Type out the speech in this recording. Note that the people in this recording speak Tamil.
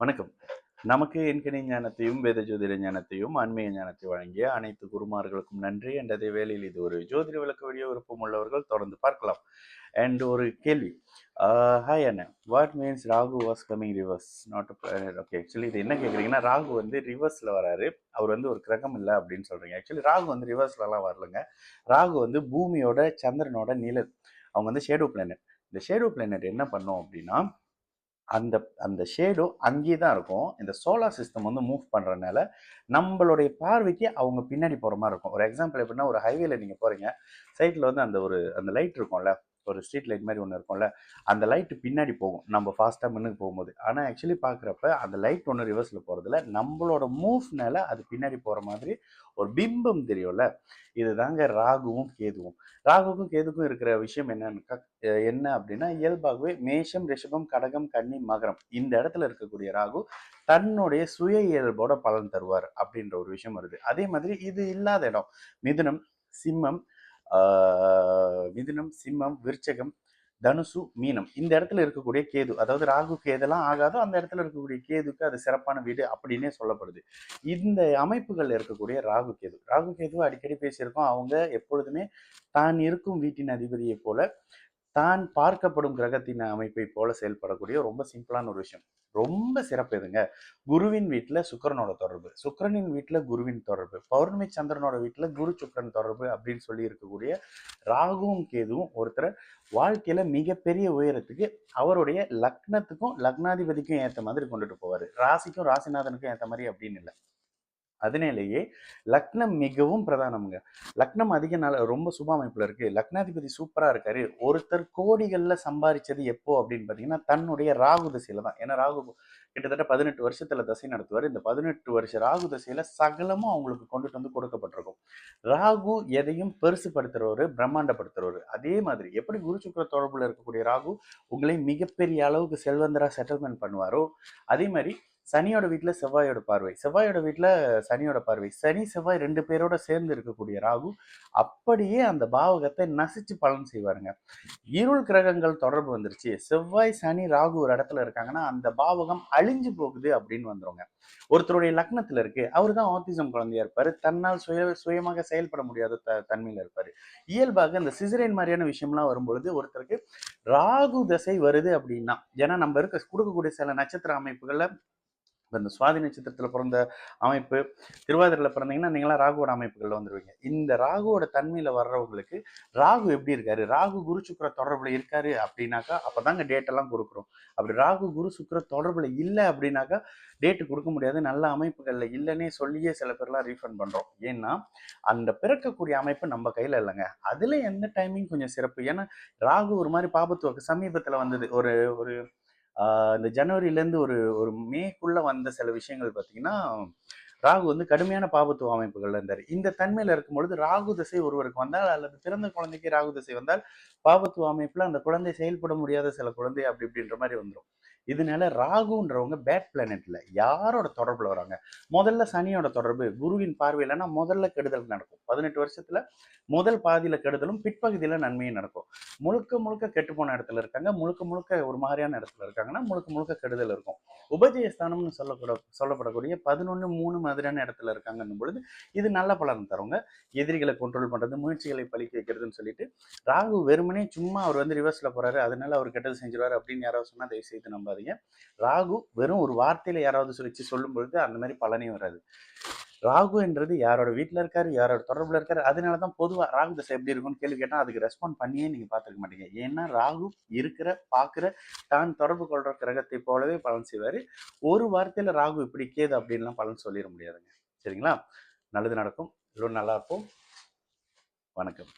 வணக்கம். நமக்கு எண்கணி ஞானத்தையும், வேத ஜோதிட ஞானத்தையும், ஆன்மீக ஞானத்தை வழங்கிய அனைத்து குருமார்களுக்கும் நன்றி. என்ற அதே வேளையில் இது ஒரு ஜோதிட விளக்க வீடியோ விருப்பம் உள்ளவர்கள் தொடர்ந்து பார்க்கலாம். அண்ட் ஒரு கேள்வி. Hi Anna. What means Rahu was coming reverse not okay. Actually இது என்ன கேட்குறீங்கன்னா, ராகு வந்து ரிவர்ஸில் வராரு. அவர் வந்து ஒரு கிரகம் இல்லை அப்படின்னு சொல்கிறீங்க. ஆக்சுவலி ராகு வந்து ரிவர்ஸ்லலாம் வரலங்க. ராகு வந்து பூமியோட சந்திரனோட நிழல். அவங்க வந்து ஷேடோ பிளானட். இந்த ஷேடோ பிளானட் என்ன பண்ணோம் அப்படின்னா, அந்த அந்த ஷேடோ அங்கேயே தான் இருக்கும். இந்த சோலார் சிஸ்டம் வந்து மூவ் பண்ணுறதுனால நம்மளுடைய பார்வைக்கு அவங்க பின்னாடி போகிற மாதிரி இருக்கும். ஒரு எக்ஸாம்பிள் எப்படின்னா, ஒரு ஹைவேல நீங்கள் போகிறீங்க, சைட்டில் வந்து அந்த லைட் இருக்கும்ல, ஒரு ஸ்ட்ரீட் லைட் மாதிரி ஒன்று இருக்கும்ல, அந்த லைட்டு பின்னாடி போகும் நம்ம ஃபாஸ்ட்டாக முன்னுக்கு போகும்போது. ஆனால் ஆக்சுவலி பார்க்குறப்ப அந்த லைட் ஒன்று ரிவர்ஸில் போகிறதுல நம்மளோட மூவ்னால அது பின்னாடி போகிற மாதிரி ஒரு பிம்பம் தெரியும்ல. இதுதாங்க ராகுவும் கேதுவும். ராகுக்கும் கேதுக்கும் இருக்கிற விஷயம் என்ன அப்படின்னா, இயல்பாகவே மேஷம், ரிஷபம், கடகம், கன்னி, மகரம் இந்த இடத்துல இருக்கக்கூடிய ராகு தன்னுடைய சுய இயல்போட பலன் தருவார் அப்படின்ற ஒரு விஷயம் வருது. அதே மாதிரி இது இல்லாத இடம் மிதுனம், சிம்மம், மிதுனம், சிம்மம், விருச்சகம், தனுசு, மீனம் இந்த இடத்துல இருக்கக்கூடிய கேது, அதாவது ராகு கேதெல்லாம் ஆகாதோ அந்த இடத்துல இருக்கக்கூடிய கேதுக்கு அது சிறப்பான வீடு அப்படின்னே சொல்லப்படுது. இந்த அமைப்புகள் இருக்கக்கூடிய ராகு கேது, ராகு கேதுவை அடிக்கடி பேசியிருக்கோம். அவங்க எப்பொழுதுமே தான் இருக்கும் வீட்டின் அதிபதியை போல, தான் பார்க்கப்படும் கிரகத்தின் அமைப்பை போல செயல்படக்கூடிய ரொம்ப சிம்பிளான ஒரு விஷயம். ரொம்ப சிறப்பு எதுங்க, குருவின் வீட்டுல சுக்கிரனோட தொடர்பு, சுக்கிரனின் வீட்டுல குருவின் தொடர்பு, பௌர்ணமி சந்திரனோட வீட்டுல குரு சுக்கிரன் தொடர்பு அப்படின்னு சொல்லி இருக்கக்கூடிய ராகுவும் கேதுவும் ஒருத்தர் வாழ்க்கையில மிகப்பெரிய உயரத்துக்கு அவருடைய லக்னத்துக்கும் லக்னாதிபதிக்கும் ஏற்ற மாதிரி கொண்டுட்டு போவாரு. ராசிக்கும் ராசிநாதனுக்கும் ஏற்ற மாதிரி அப்படின்னு இல்லை. அதனாலேயே லக்னம் மிகவும் பிரதானம்ங்க. லக்னம் அதிக நாள் ரொம்ப சுப அமைப்புல இருக்கு, லக்னாதிபதி சூப்பரா இருக்காரு. ஒருத்தர் கோடிகள்ல சம்பாதிச்சது எப்போ அப்படின்னு பாத்தீங்கன்னா, தன்னுடைய ராகு தசையில தான். ஏன்னா ராகு கிட்டத்தட்ட 18 வருஷத்துல தசை நடத்துவார். இந்த 18 வருஷ ராகு தசையில சகலமும் அவங்களுக்கு கொண்டுட்டு வந்து கொடுக்கப்பட்டிருக்கும். ராகு எதையும் பெருசுப்படுத்துறவரு, பிரம்மாண்டப்படுத்துறவரு. அதே மாதிரி எப்படி குரு சுக்கிர தொடர்புல இருக்கக்கூடிய ராகு உங்களை மிகப்பெரிய அளவுக்கு செல்வந்தரா செட்டில்மெண்ட் பண்ணுவாரோ, அதே மாதிரி சனியோட வீட்டுல செவ்வாயோட பார்வை, செவ்வாயோட வீட்டுல சனியோட பார்வை, சனி செவ்வாய் 2 பேரோட சேர்ந்து இருக்கக்கூடிய ராகு அப்படியே அந்த பாவகத்தை நசிச்சு பலன் செய்வாருங்க. இருள் கிரகங்கள் தொடர்பு வந்துருச்சு, செவ்வாய் சனி ராகு ஒரு இடத்துல இருக்காங்கன்னா அந்த பாவகம் அழிஞ்சு போகுது அப்படின்னு வந்துருங்க. ஒருத்தருடைய லக்னத்துல இருக்கு, அவரு தான் ஆட்டிசம் குழந்தையா இருப்பாரு, தன்னால் சுயமாக செயல்பட முடியாத தன்மையில இருப்பாரு. இயல்பாக இந்த சிசரேன் மாதிரியான விஷயம்லாம் வரும்பொழுது ஒருத்தருக்கு ராகு தசை வருது அப்படின்னா, ஏன்னா நம்ம இருக்க கொடுக்கக்கூடிய சில நட்சத்திர அமைப்புகள்ல இந்த சுவாதி நட்சத்திரத்துல பிறந்த அமைப்பு, திருவாதிரையில பிறந்தீங்கன்னா நீங்களாம் ராகுவோட அமைப்புகள்ல வந்துருவீங்க. இந்த ராகுவோட தன்மையில வர்றவங்களுக்கு ராகு எப்படி இருக்காரு, ராகு குரு சுக்கிர தொடர்புல இருக்காரு அப்படின்னாக்கா அப்பதாங்க டேட் எல்லாம் கொடுக்குறோம். அப்படி ராகு குரு சுக்கிர தொடர்புல இல்லை அப்படின்னாக்கா டேட்டு கொடுக்க முடியாது. நல்ல அமைப்புகள்ல இல்லைன்னே சொல்லியே சில பேர்லாம் ரீஃபண்ட் பண்றோம். ஏன்னா அந்த பிறக்கக்கூடிய அமைப்பு நம்ம கையில இல்லைங்க. அதுல எந்த டைமிங் கொஞ்சம் சிறப்பு. ஏன்னா ராகு ஒரு மாதிரி பாபத்துவக்கு சமீபத்துல வந்தது. ஒரு ஒரு இந்த ஜனவரியிலேருந்து ஒரு ஒரு மேக்குள்ள வந்த சில விஷயங்கள் பார்த்தீங்கன்னா, ராகு வந்து கடுமையான பாபத்துவ அமைப்புகள்ல இருந்தார். இந்த தன்மையில இருக்கும்பொழுது ராகு திசை ஒருவருக்கு வந்தால் அல்லது பிறந்த குழந்தைக்கு ராகு திசை வந்தால் பாபத்துவ அமைப்புல அந்த குழந்தை செயல்பட முடியாத சில குழந்தை அப்படி இப்படின்ற மாதிரி வந்துடும். இதனால ராகுன்றவங்க பேட் பிளானட்ல யாரோட தொடர்புல வராங்க, முதல்ல சனியோட தொடர்பு குருவின் பார்வையிலன்னா முதல்ல கெடுதல் நடக்கும். 18 வருஷத்துல முதல் பாதியில கெடுதலும் பிற்பகுதியில நன்மையும் நடக்கும். முழுக்க முழுக்க கெட்டு போன இடத்துல இருக்காங்க, முழுக்க முழுக்க ஒரு மாதிரியான இடத்துல இருக்காங்கன்னா முழுக்க முழுக்க கெடுதல் இருக்கும். உபஜயஸ்தானம்னு சொல்லப்படக்கூடிய 11 3 மாதிரியான இடத்துல இருக்காங்கன்னும் பொழுது இது நல்ல பலன் தருங்க. எதிரிகளை கண்ட்ரோல் பண்றது, முயற்சிகளை பழிக்க வைக்கிறதுன்னு சொல்லிட்டு ராகு வெறுமனே சும்மா அவர் வந்து ரிவர்ஸ்ல போறாரு அதனால அவர் கெட்டது செஞ்சிருவாரு அப்படின்னு யாராவது சொன்னா தயவு செய்து நம்பாதீங்க. ராகு வெறும் ஒரு வார்த்தையில யாராவது வச்சு சொல்லும் பொழுது அந்த மாதிரி பலனே வராது. ராகு என்றது யாரோட வீட்டில் இருக்காரு, யாரோட தொடர்புல இருக்காரு. அதனால தான் பொதுவாக ராகு தசை எப்படி இருக்கும்னு கேள்வி கேட்டால் அதுக்கு ரெஸ்பாண்ட் பண்ணியே நீங்கள் பார்த்துருக்க மாட்டீங்க. ஏன்னா ராகு இருக்கிற பார்க்குற தான் தொடர்பு கொள்கிற கிரகத்தை போலவே பலன் செய்வார். ஒரு வார்த்தையில் ராகு இப்படி கேது அப்படின்லாம் பலன் சொல்லிட முடியாதுங்க. சரிங்களா? நல்லது நடக்கும், எல்லோரும் நல்லா இருப்போம். வணக்கம்.